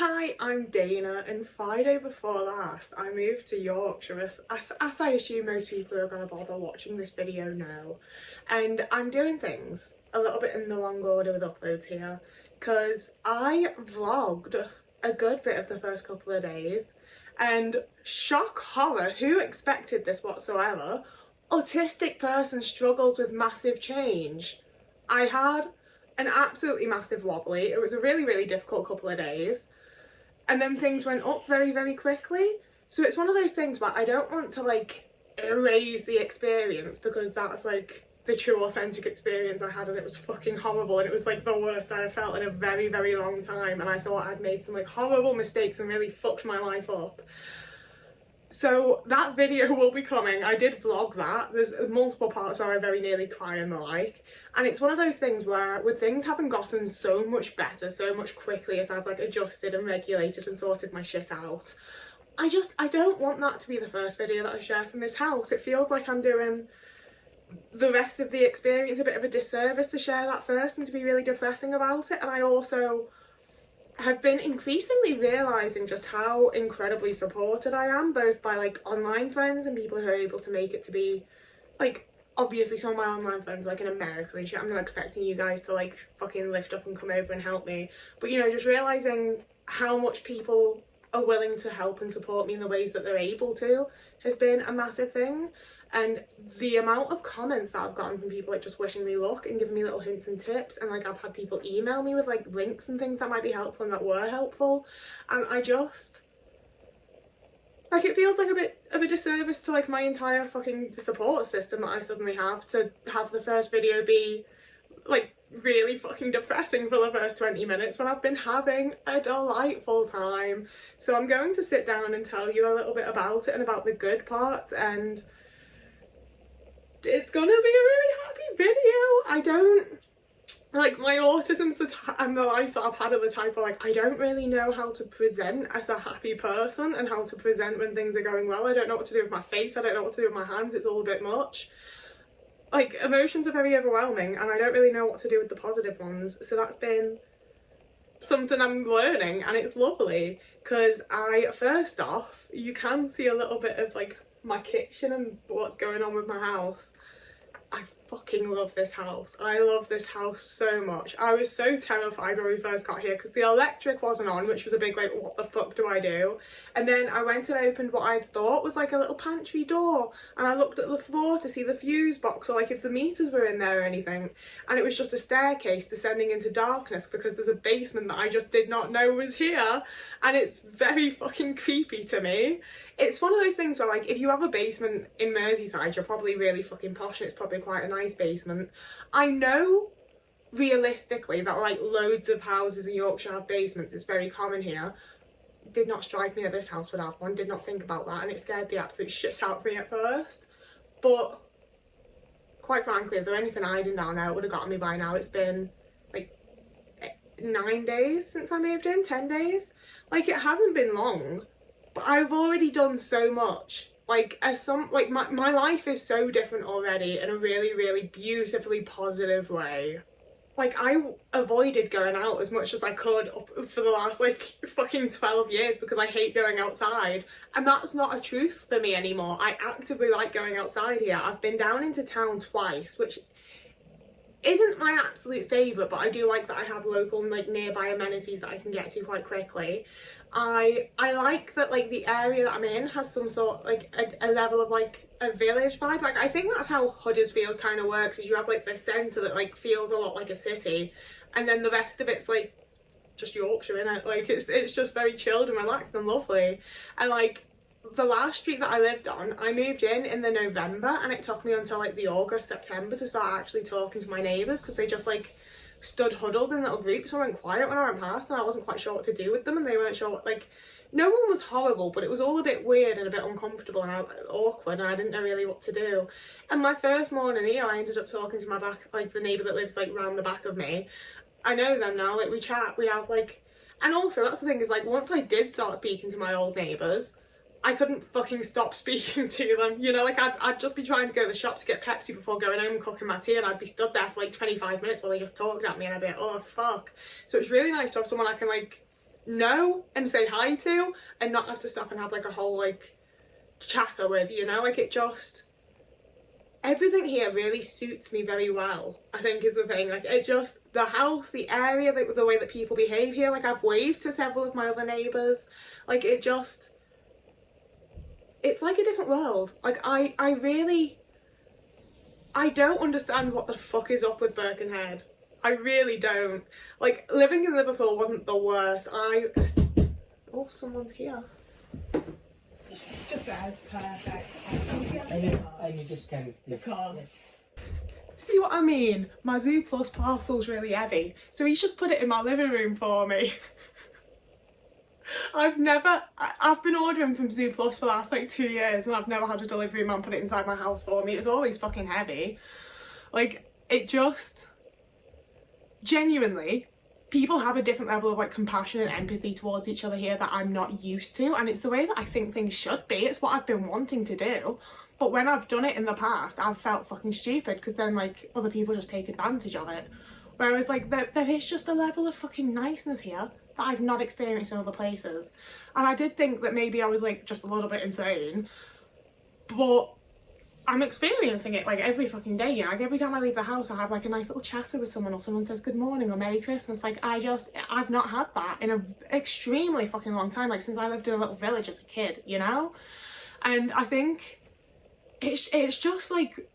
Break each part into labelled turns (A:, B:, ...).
A: Hi, I'm Dana, and Friday before last I moved to Yorkshire, as I assume most people who are going to bother watching this video know. And I'm doing things a little bit in the wrong order with uploads here, because I vlogged a good bit of the first couple of days, and shock horror, who expected this whatsoever? Autistic person struggles with massive change. I had an absolutely massive wobbly. It was a really difficult couple of days. And then things went up very quickly. So it's one of those things where I don't want to like erase the experience, because that's like the true authentic experience I had, and it was fucking horrible, and it was like the worst I have felt in a very long time, and I thought I'd made some like horrible mistakes and really fucked my life up. So that video will be coming. I did vlog that. There's multiple parts where I very nearly cry and the like. And it's one of those things where, with things having gotten so much better, so much quickly as I've like adjusted and regulated and sorted my shit out, I don't want that to be the first video that I share from this house. It feels like I'm doing the rest of the experience a bit of a disservice to share that first and to be really depressing about it. And I also have been increasingly realising just how incredibly supported I am, both by like online friends and people who are able to make it to be like, obviously some of my online friends like in America and shit, I'm not expecting you guys to like fucking lift up and come over and help me, but you know, just realising how much people are willing to help and support me in the ways that they're able to has been a massive thing. And the amount of comments that I've gotten from people like just wishing me luck and giving me little hints and tips, and like I've had people email me with like links and things that might be helpful and that were helpful, and I just like, it feels like a bit of a disservice to like my entire fucking support system that I suddenly have, to have the first video be like really fucking depressing for the first 20 minutes when I've been having a delightful time. So I'm going to sit down and tell you a little bit about it and about the good parts, and it's gonna be a really happy video. I don't, like, my autism's and the life that I've had are the type of like, I don't really know how to present as a happy person and how to present when things are going well. I don't know what to do with my face, I don't know what to do with my hands, it's all a bit much. Like, emotions are very overwhelming and I don't really know what to do with the positive ones. So that's been something I'm learning, and it's lovely, because first off, you can see a little bit of like my kitchen and what's going on with my house. I fucking love this house. I love this house so much. I was so terrified when we first got here because the electric wasn't on, which was a big like, what the fuck do I do? And then I went and opened what I thought was like a little pantry door, and I looked at the floor to see the fuse box or like if the meters were in there or anything, and it was just a staircase descending into darkness because there's a basement that I just did not know was here, and it's very fucking creepy to me. It's one of those things where like, if you have a basement in Merseyside, you're probably really fucking posh and it's probably quite a nice basement. I know realistically that like loads of houses in Yorkshire have basements, it's very common here. Did not strike me that this house would have one, did not think about that, and it scared the absolute shit out of me at first. But quite frankly, if there were anything hiding down there, it would have gotten me by now. It's been like 9 days since I moved in, 10 days. Like, it hasn't been long, but I've already done so much. Like, my life is so different already in a really beautifully positive way. Like, I avoided going out as much as I could for the last like fucking 12 years because I hate going outside, and that's not a truth for me anymore. I actively like going outside here. I've been down into town twice, which isn't my absolute favourite, but I do like that I have local and like nearby amenities that I can get to quite quickly. I like that like the area that I'm in has some sort like a level of like a village vibe. Like, I think that's how Huddersfield kind of works, is you have like the centre that like feels a lot like a city, and then the rest of it's like just Yorkshire, innit? Like, it's just very chilled and relaxed and lovely. And like, the last street that I lived on, I moved in the November, and it took me until like the August, September to start actually talking to my neighbours, because they just like stood huddled in little groups and went quiet when I went past, and I wasn't quite sure what to do with them, and they weren't sure what, like, no one was horrible, but it was all a bit weird and a bit uncomfortable and awkward, and I didn't know really what to do. And my first morning here, I ended up talking to my the neighbour that lives like round the back of me. I know them now, like we chat, we have like, and also that's the thing is like, once I did start speaking to my old neighbours, I couldn't fucking stop speaking to them, you know, like I'd just be trying to go to the shop to get Pepsi before going home and cooking my tea, and I'd be stood there for like 25 minutes while they just talked at me, and I'd be like, oh fuck. So it's really nice to have someone I can like know and say hi to, and not have to stop and have like a whole like chatter with, you know, like it just, everything here really suits me very well, I think is the thing. Like it just, the house, the area, the way that people behave here, like I've waved to several of my other neighbours, like it just, it's like a different world. Like I don't understand what the fuck is up with Birkenhead. I really don't. Like living in Liverpool wasn't the worst. Oh, someone's here. Just there's perfect.
B: I need to scan this.
A: Yes. See what I mean? My Zoo Plus parcel's really heavy, so he's just put it in my living room for me. I've been ordering from Zoo Plus for the last like 2 years, and I've never had a delivery man put it inside my house for me. It's always fucking heavy. Like, it just, genuinely, people have a different level of like compassion and empathy towards each other here that I'm not used to, and it's the way that I think things should be. It's what I've been wanting to do, but when I've done it in the past, I've felt fucking stupid because then like other people just take advantage of it. Whereas like there is just a level of fucking niceness here that I've not experienced in other places. And I did think that maybe I was like just a little bit insane, but I'm experiencing it like every fucking day, you know. Like every time I leave the house I have like a nice little chatter with someone, or someone says good morning or Merry Christmas. Like I've not had that in an extremely fucking long time, like since I lived in a little village as a kid, you know. And I think it's just like,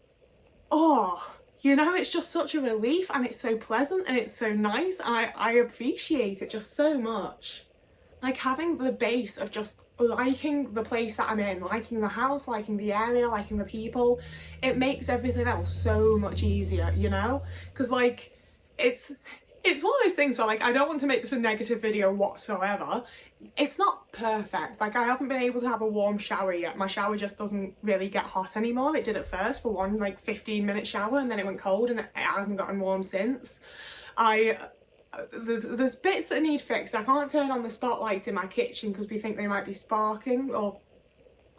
A: oh, you know, it's just such a relief, and it's so pleasant and it's so nice, and I appreciate it just so much. Like having the base of just liking the place that I'm in, liking the house, liking the area, liking the people, it makes everything else so much easier, you know? Because like it's one of those things where like I don't want to make this a negative video whatsoever. It's not perfect. Like I haven't been able to have a warm shower yet. My shower just doesn't really get hot anymore. It did at first for one like 15-minute shower, and then it went cold, and it hasn't gotten warm since. There's bits that need fixed. I can't turn on the spotlights in my kitchen because we think they might be sparking or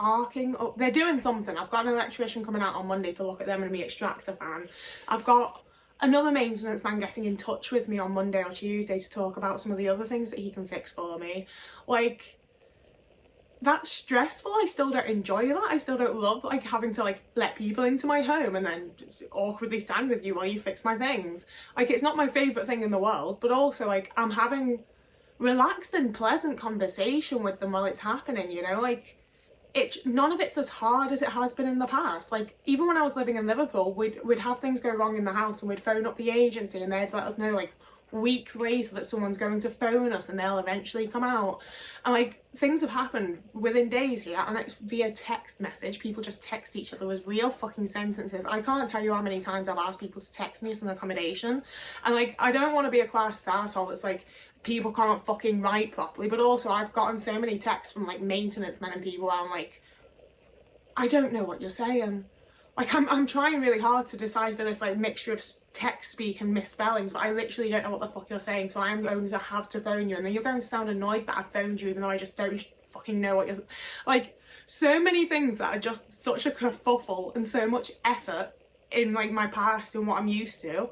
A: arcing. Or they're doing something. I've got an electrician coming out on Monday to look at them and my extractor fan. I've got another maintenance man getting in touch with me on Monday or Tuesday to talk about some of the other things that he can fix for me. Like, that's stressful. I still don't enjoy that. I still don't love like having to like let people into my home and then just awkwardly stand with you while you fix my things. Like, it's not my favourite thing in the world, but also like I'm having relaxed and pleasant conversation with them while it's happening, you know. Like none of it's as hard as it has been in the past. Like even when I was living in Liverpool, we'd have things go wrong in the house and we'd phone up the agency and they'd let us know like weeks later that someone's going to phone us and they'll eventually come out. And like things have happened within days here, and it's via text message. People just text each other with real fucking sentences. I can't tell you how many times I've asked people to text me some accommodation, and like I don't want to be a class asshole that's like people can't fucking write properly, but also I've gotten so many texts from like maintenance men and people where I'm like, I don't know what you're saying. Like I'm trying really hard to decipher this like mixture of text speak and misspellings, but I literally don't know what the fuck you're saying, so I'm going to have to phone you, and then you're going to sound annoyed that I phoned you even though I just don't fucking know what you're like. So many things that are just such a kerfuffle and so much effort in like my past and what I'm used to.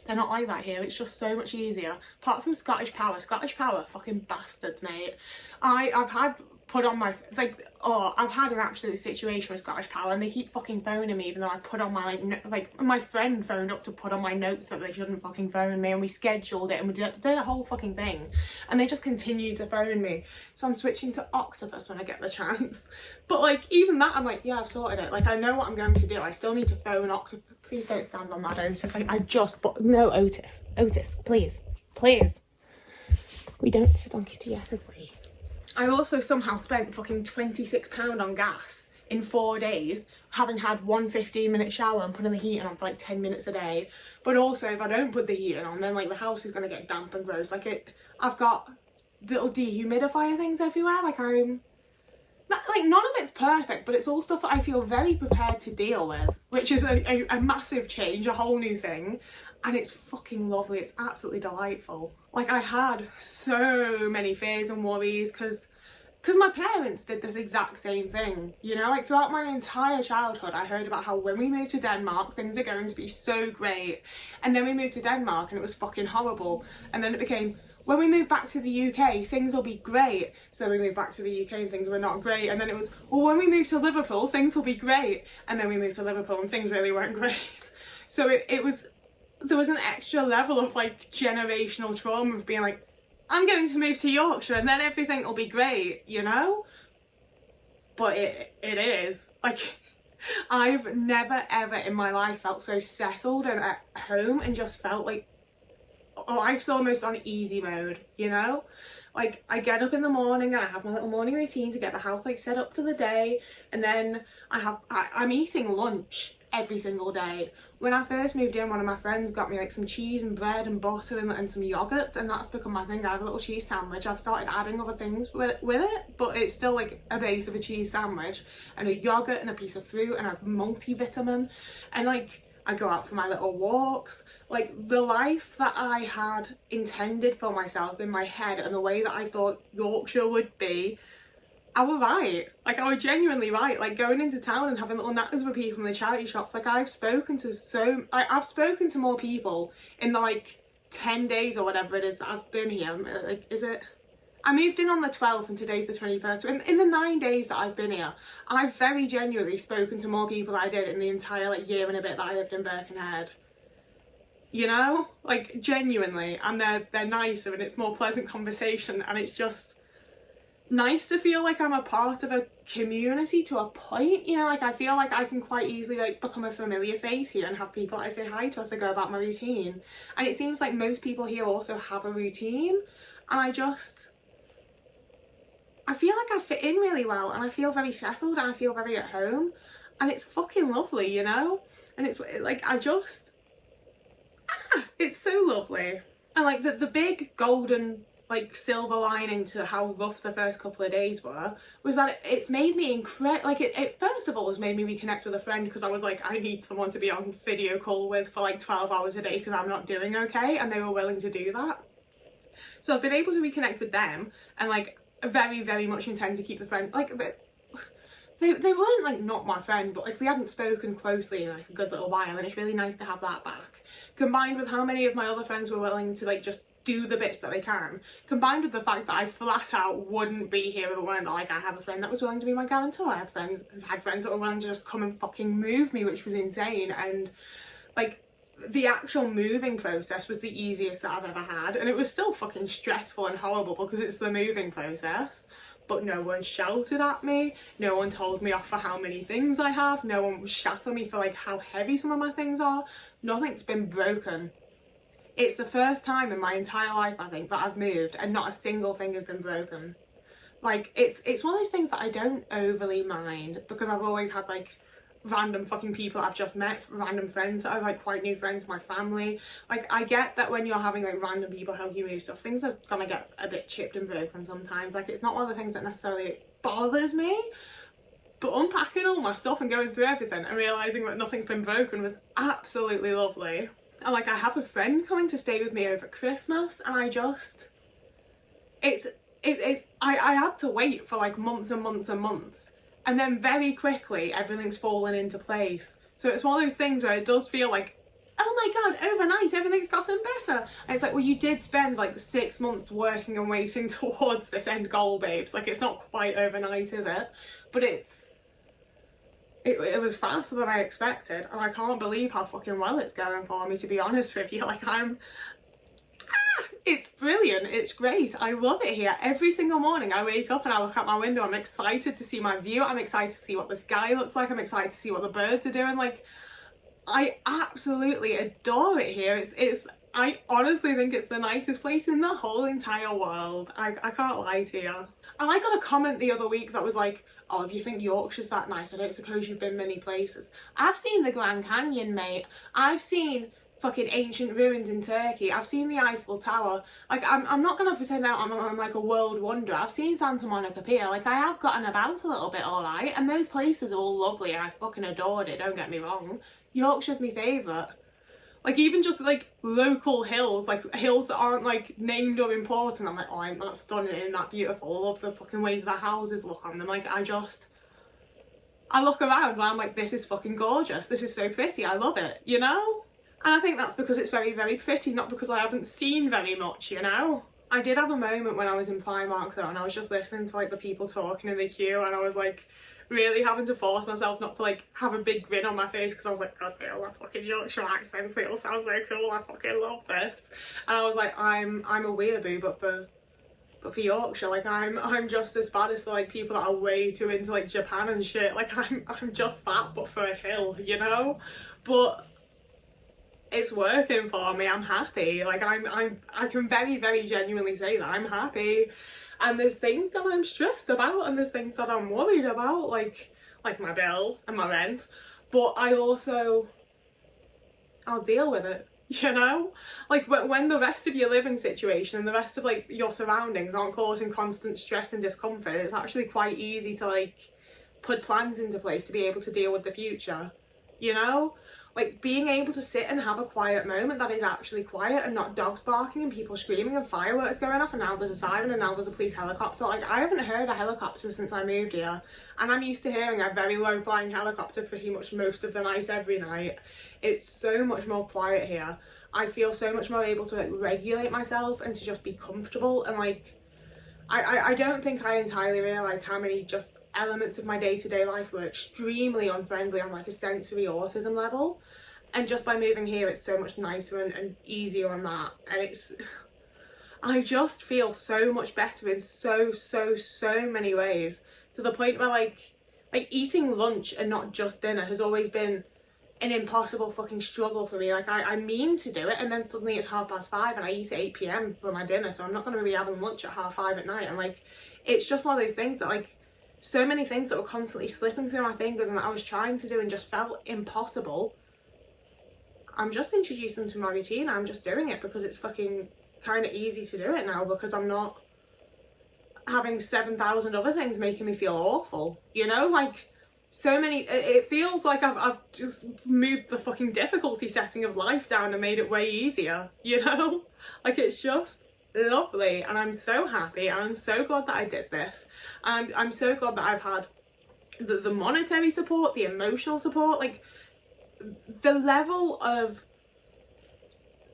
A: They're not like that here. It's just so much easier. Apart from Scottish Power, fucking bastards, mate. I've had put on my I've had an absolute situation with Scottish Power, and they keep fucking phoning me even though I put on my my friend phoned up to put on my notes that they shouldn't fucking phone me, and we scheduled it and we did a whole fucking thing, and they just continue to phone me. So I'm switching to Octopus when I get the chance. But like even that, I'm like, yeah, I've sorted it. Like I know what I'm going to do. I still need to phone Octopus. Please don't stand on that, Otis. Like no, Otis, please. We don't sit on Kitty Eckersley. I also somehow spent fucking £26 on gas in 4 days, having had one 15-minute shower and putting the heating on for like 10 minutes a day. But also if I don't put the heating on, then like the house is going to get damp and gross. Like I've got little dehumidifier things everywhere. Like none of it's perfect, but it's all stuff that I feel very prepared to deal with, which is a massive change, a whole new thing. And it's fucking lovely. It's absolutely delightful. Like I had so many fears and worries because my parents did this exact same thing, you know. Like throughout my entire childhood I heard about how when we moved to Denmark things are going to be so great, and then we moved to Denmark and it was fucking horrible, and then it became, when we move back to the UK, things will be great. So we moved back to the UK and things were not great. And then it was, well, when we move to Liverpool, things will be great. And then we moved to Liverpool and things really weren't great. So there was an extra level of like generational trauma of being like, I'm going to move to Yorkshire and then everything will be great, you know? But it is. Like, I've never ever in my life felt so settled and at home and just felt like life's almost on easy mode, you know? Like, I get up in the morning and I have my little morning routine to get the house like set up for the day, and then I'm eating lunch every single day. When I first moved in, one of my friends got me like some cheese and bread and butter and some yogurt, and that's become my thing. I have a little cheese sandwich. I've started adding other things with it, but it's still like a base of a cheese sandwich and a yogurt and a piece of fruit and a multivitamin, and like I go out for my little walks. Like, the life that I had intended for myself in my head and the way that I thought Yorkshire would be, I was right. Like, I was genuinely right. Like, going into town and having little natters with people in the charity shops. Like, I've spoken to more people in the like 10 days or whatever it is that I've been here. Like, I moved in on the 12th and today's the 21st. So in the 9 days that I've been here, I've very genuinely spoken to more people than I did in the entire like year and a bit that I lived in Birkenhead. You know? Like, genuinely. And they're nicer and it's more pleasant conversation, and it's just nice to feel like I'm a part of a community to a point, you know? Like, I feel like I can quite easily like become a familiar face here and have people I say hi to as I go about my routine. And it seems like most people here also have a routine, and I feel like I fit in really well, and I feel very settled and I feel very at home, and it's fucking lovely, you know? And it's like, it's so lovely. And like the big golden like silver lining to how rough the first couple of days were was that it's made me it first of all has made me reconnect with a friend, because I was like, I need someone to be on video call with for like 12 hours a day because I'm not doing okay, and they were willing to do that. So I've been able to reconnect with them, and like very, very much intend to keep the friend, like, they weren't like not my friend, but like we hadn't spoken closely in like a good little while, and it's really nice to have that back, combined with how many of my other friends were willing to like just do the bits that they can, combined with the fact that I flat out wouldn't be here if it weren't like I have a friend that was willing to be my guarantor. I've had friends that were willing to just come and fucking move me, which was insane. And like, the actual moving process was the easiest that I've ever had, and it was still fucking stressful and horrible because it's the moving process, but no one shouted at me, no one told me off for how many things I have, no one shat on me for like how heavy some of my things are. Nothing's been broken. It's the first time in my entire life, I think, that I've moved and not a single thing has been broken. Like, it's one of those things that I don't overly mind, because I've always had like random fucking people I've just met, random friends that are like quite new friends, my family. Like, I get that when you're having like random people help you move stuff, things are gonna get a bit chipped and broken sometimes. Like, it's not one of the things that necessarily bothers me, but unpacking all my stuff and going through everything and realising that nothing's been broken was absolutely lovely. And like, I have a friend coming to stay with me over Christmas, and I had to wait for like months and months and months, and then very quickly everything's fallen into place. So it's one of those things where it does feel like, oh my god, overnight everything's gotten better. And it's like, well, you did spend like 6 months working and waiting towards this end goal, babes. Like, it's not quite overnight, is it? But it was faster than I expected, and I can't believe how fucking well it's going for me, to be honest with you. Like, it's brilliant, it's great, I love it here. Every single morning I wake up and I look out my window, I'm excited to see my view, I'm excited to see what the sky looks like, I'm excited to see what the birds are doing. Like, I absolutely adore it here. I honestly think it's the nicest place in the whole entire world. I can't lie to you. And I got a comment the other week that was like, oh, if you think Yorkshire's that nice, I don't suppose you've been many places. I've seen the Grand Canyon, mate. I've seen fucking ancient ruins in Turkey. I've seen the Eiffel Tower. Like, I'm not gonna pretend I'm like a world wonder. I've seen Santa Monica Pier. Like, I have gotten about a little bit, alright, and those places are all lovely and I fucking adored it, don't get me wrong. Yorkshire's my favourite. Like, even just like local hills, like hills that aren't like named or important, I'm like, oh, ain't that stunning and that beautiful. I love the fucking ways the houses look on them. Like, I look around and I'm like, this is fucking gorgeous, this is so pretty, I love it, you know? And I think that's because it's very, very pretty, not because I haven't seen very much, you know? I did have a moment when I was in Primark though, and I was just listening to like the people talking in the queue, and I was like really having to force myself not to like have a big grin on my face, because I was like, God, they all have fucking Yorkshire accents, they all sound so cool, I fucking love this. And I was like, I'm a weeaboo, but for Yorkshire, like I'm just as bad as like people that are way too into like Japan and shit. Like I'm just that, but for a hill, you know. But it's working for me. I'm happy. Like I can very, very genuinely say that I'm happy. And there's things that I'm stressed about, and there's things that I'm worried about, like my bills and my rent. But I'll deal with it. You know, like when the rest of your living situation and the rest of like your surroundings aren't causing constant stress and discomfort, it's actually quite easy to like put plans into place to be able to deal with the future. You know, like being able to sit and have a quiet moment that is actually quiet and not dogs barking and people screaming and fireworks going off and now there's a siren and now there's a police helicopter. Like I haven't heard a helicopter since I moved here, and I'm used to hearing a very low flying helicopter pretty much most of the night every night. It's so much more quiet here. I feel so much more able to like regulate myself and to just be comfortable, and like I don't think I entirely realised how many just elements of my day-to-day life were extremely unfriendly on like a sensory autism level, and just by moving here it's so much nicer and easier on that. And I just feel so much better in so many ways, to the point where like eating lunch and not just dinner has always been an impossible fucking struggle for me. Like I mean to do it, and then suddenly it's 5:30 and I eat at 8 p.m. for my dinner, so I'm not going to be having lunch at 5:30 at night. And like it's just one of those things that like so many things that were constantly slipping through my fingers and that I was trying to do and just felt impossible, I'm just introducing them to my routine. I'm just doing it because it's fucking kind of easy to do it now, because I'm not having 7,000 other things making me feel awful, you know. Like so many, it feels like I've just moved the fucking difficulty setting of life down and made it way easier, you know. Like it's just lovely, and I'm so happy, and I'm so glad that I did this, and I'm so glad that I've had the monetary support, the emotional support, like the level of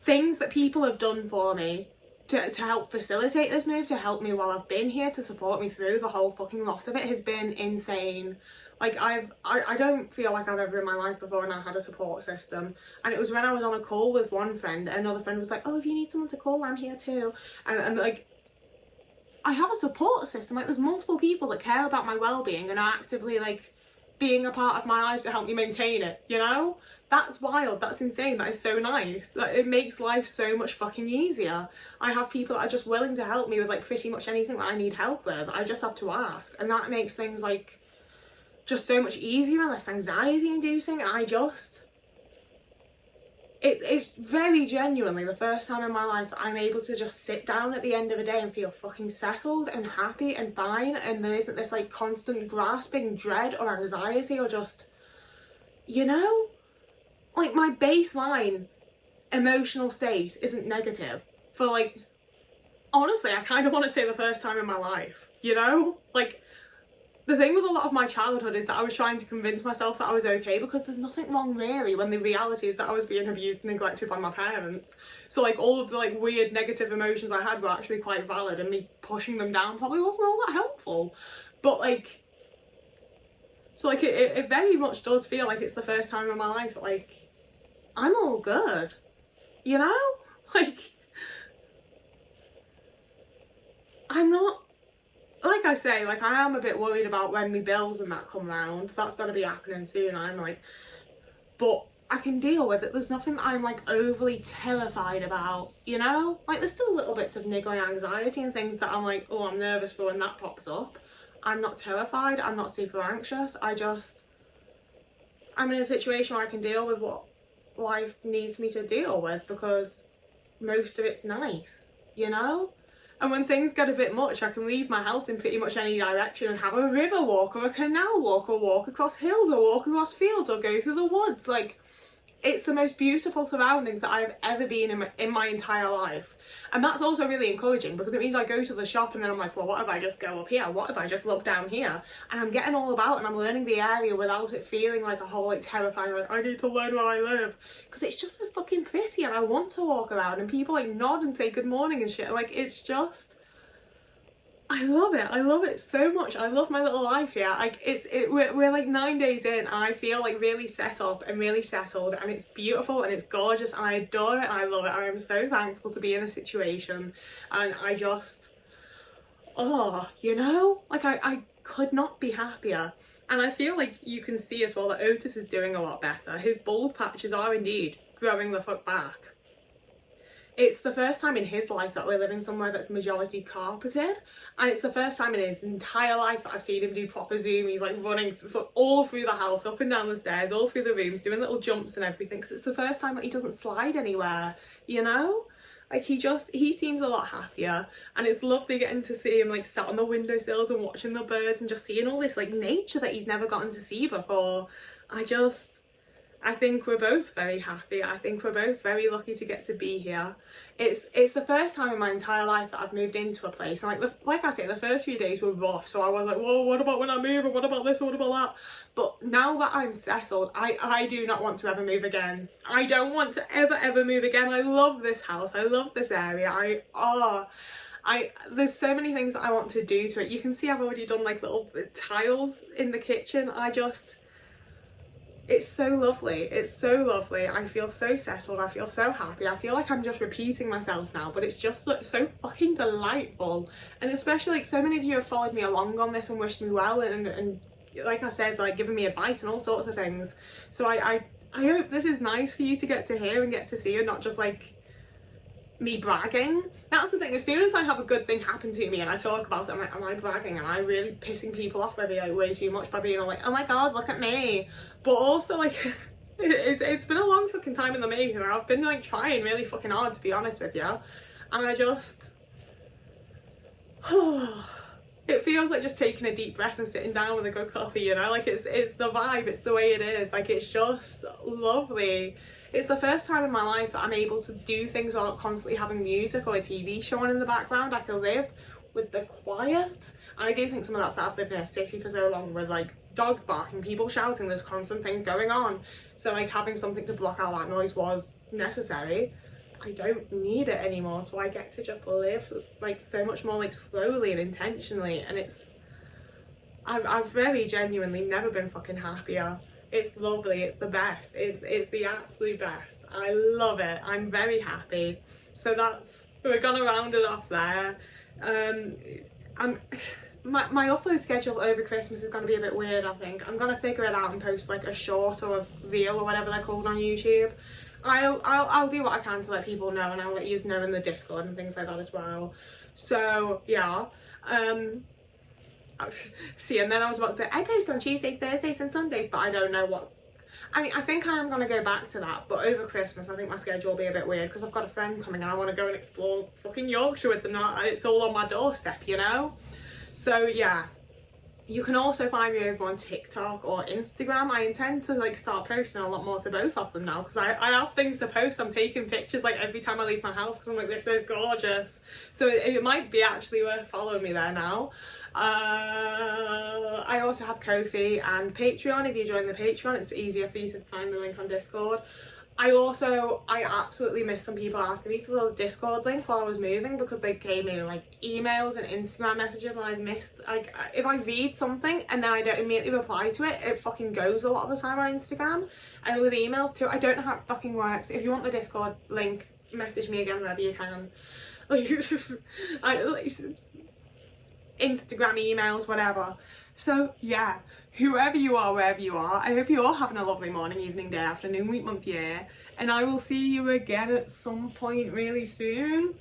A: things that people have done for me to help facilitate this move, to help me while I've been here, to support me through the whole fucking lot of it, has been insane. Like I don't feel like I've ever in my life before now had a support system. And it was when I was on a call with one friend, another friend was like, oh, if you need someone to call, I'm here too. And like I have a support system. Like there's multiple people that care about my well-being and are actively like being a part of my life to help me maintain it, you know? That's wild, that's insane, that is so nice. That it makes life so much fucking easier. I have people that are just willing to help me with like pretty much anything that I need help with. I just have to ask, and that makes things like just so much easier and less anxiety inducing. And it's very genuinely the first time in my life that I'm able to just sit down at the end of a day and feel fucking settled and happy and fine, and there isn't this like constant grasping dread or anxiety or just, you know, like my baseline emotional state isn't negative for like, honestly, I kind of want to say the first time in my life, you know? Like the thing with a lot of my childhood is that I was trying to convince myself that I was okay, because there's nothing wrong really, when the reality is that I was being abused and neglected by my parents. So like all of the like weird negative emotions I had were actually quite valid, and me pushing them down probably wasn't all that helpful. But like, so like it very much does feel like it's the first time in my life that like I'm all good, you know? Like I'm not, like I say, like I am a bit worried about when my bills and that come round. That's got to be happening soon. I'm like, but I can deal with it. There's nothing that I'm like overly terrified about, you know? Like there's still little bits of niggling anxiety and things that I'm like, oh, I'm nervous for when that pops up. I'm not terrified. I'm not super anxious. I'm in a situation where I can deal with what life needs me to deal with, because most of it's nice, you know? And when things get a bit much, I can leave my house in pretty much any direction and have a river walk or a canal walk or walk across hills or walk across fields or go through the woods. Like, it's the most beautiful surroundings that I've ever been in my entire life. And that's also really encouraging because it means I go to the shop and then I'm like, well, what if I just go up here? What if I just look down here? And I'm getting all about and I'm learning the area without it feeling like a whole like terrifying, like I need to learn where I live. Because it's just so fucking pretty and I want to walk around and people like nod and say good morning and shit. Like it's just, I love it. I love it so much. I love my little life here. Like we're like 9 days in and I feel like really set up and really settled and it's beautiful and it's gorgeous and I adore it and I love it and I'm so thankful to be in this situation and I just, you know, like I could not be happier. And I feel like you can see as well that Otis is doing a lot better. His bald patches are indeed growing the fuck back. It's the first time in his life that we're living somewhere that's majority carpeted, and it's the first time in his entire life that I've seen him do proper zoom. He's like running all through the house, up and down the stairs, all through the rooms, doing little jumps and everything, because it's the first time that he doesn't slide anywhere, you know? Like he seems a lot happier, and it's lovely getting to see him like sat on the windowsills and watching the birds and just seeing all this like nature that he's never gotten to see before. I think we're both very happy. I think we're both very lucky to get to be here. It's the first time in my entire life that I've moved into a place. And like I say, the first few days were rough. So I was like, whoa, what about when I move? And what about this? What about that? But now that I'm settled, I do not want to ever move again. I don't want to ever move again. I love this house. I love this area. There's so many things that I want to do to it. You can see I've already done like little tiles in the kitchen. It's so lovely. It's so lovely. I feel so settled. I feel so happy. I feel like I'm just repeating myself now, but it's just so fucking delightful. And especially like so many of you have followed me along on this and wished me well and like I said, like given me advice and all sorts of things. So I hope this is nice for you to get to hear and get to see and not just like me bragging. That's the thing, as soon as I have a good thing happen to me and I talk about it, I'm like, am I bragging? Am I really pissing people off maybe like way too much by being all like, oh my god, look at me? But also like it's been a long fucking time in the making. I've been like trying really fucking hard, to be honest with you, and I just it feels like just taking a deep breath and sitting down with a good coffee, you know? Like it's the vibe, it's the way it is. Like it's just lovely. It's the first time in my life that I'm able to do things without constantly having music or a TV show on in the background. I can live with the quiet. And I do think some of that's that I've lived in a city for so long with like dogs barking, people shouting, there's constant things going on. So like having something to block out that noise was necessary. I don't need it anymore, so I get to just live like so much more like slowly and intentionally, and I've very genuinely never been fucking happier. It's lovely, it's the best, it's the absolute best. I love it. I'm very happy. So we're gonna round it off there. My upload schedule over Christmas is gonna be a bit weird, I think. I'm gonna figure it out and post like a short or a reel or whatever they're called on YouTube. I'll do what I can to let people know, and I'll let you know in the Discord and things like that as well. So yeah, see, and then I was about to say, I post on Tuesdays, Thursdays and Sundays, but I don't know what, I mean, I think I am going to go back to that, but over Christmas I think my schedule will be a bit weird because I've got a friend coming and I want to go and explore fucking Yorkshire with them. It's all on my doorstep, you know? So yeah, you can also find me over on TikTok or Instagram. I intend to like start posting a lot more to both of them now because I have things to post. I'm taking pictures like every time I leave my house because I'm like, this is gorgeous. So it might be actually worth following me there now. I also have Ko-fi and Patreon. If you join the Patreon, it's easier for you to find the link on Discord. I absolutely missed some people asking me for the Discord link while I was moving because they came in like emails and Instagram messages, and I missed, like, if I read something and then I don't immediately reply to it, it fucking goes a lot of the time on Instagram. And with emails too, I don't know how it fucking works. If you want the Discord link, message me again whenever you can. Like, Instagram, emails, whatever. So yeah, whoever you are, wherever you are, I hope you're all having a lovely morning, evening, day, afternoon, week, month, year, and I will see you again at some point really soon.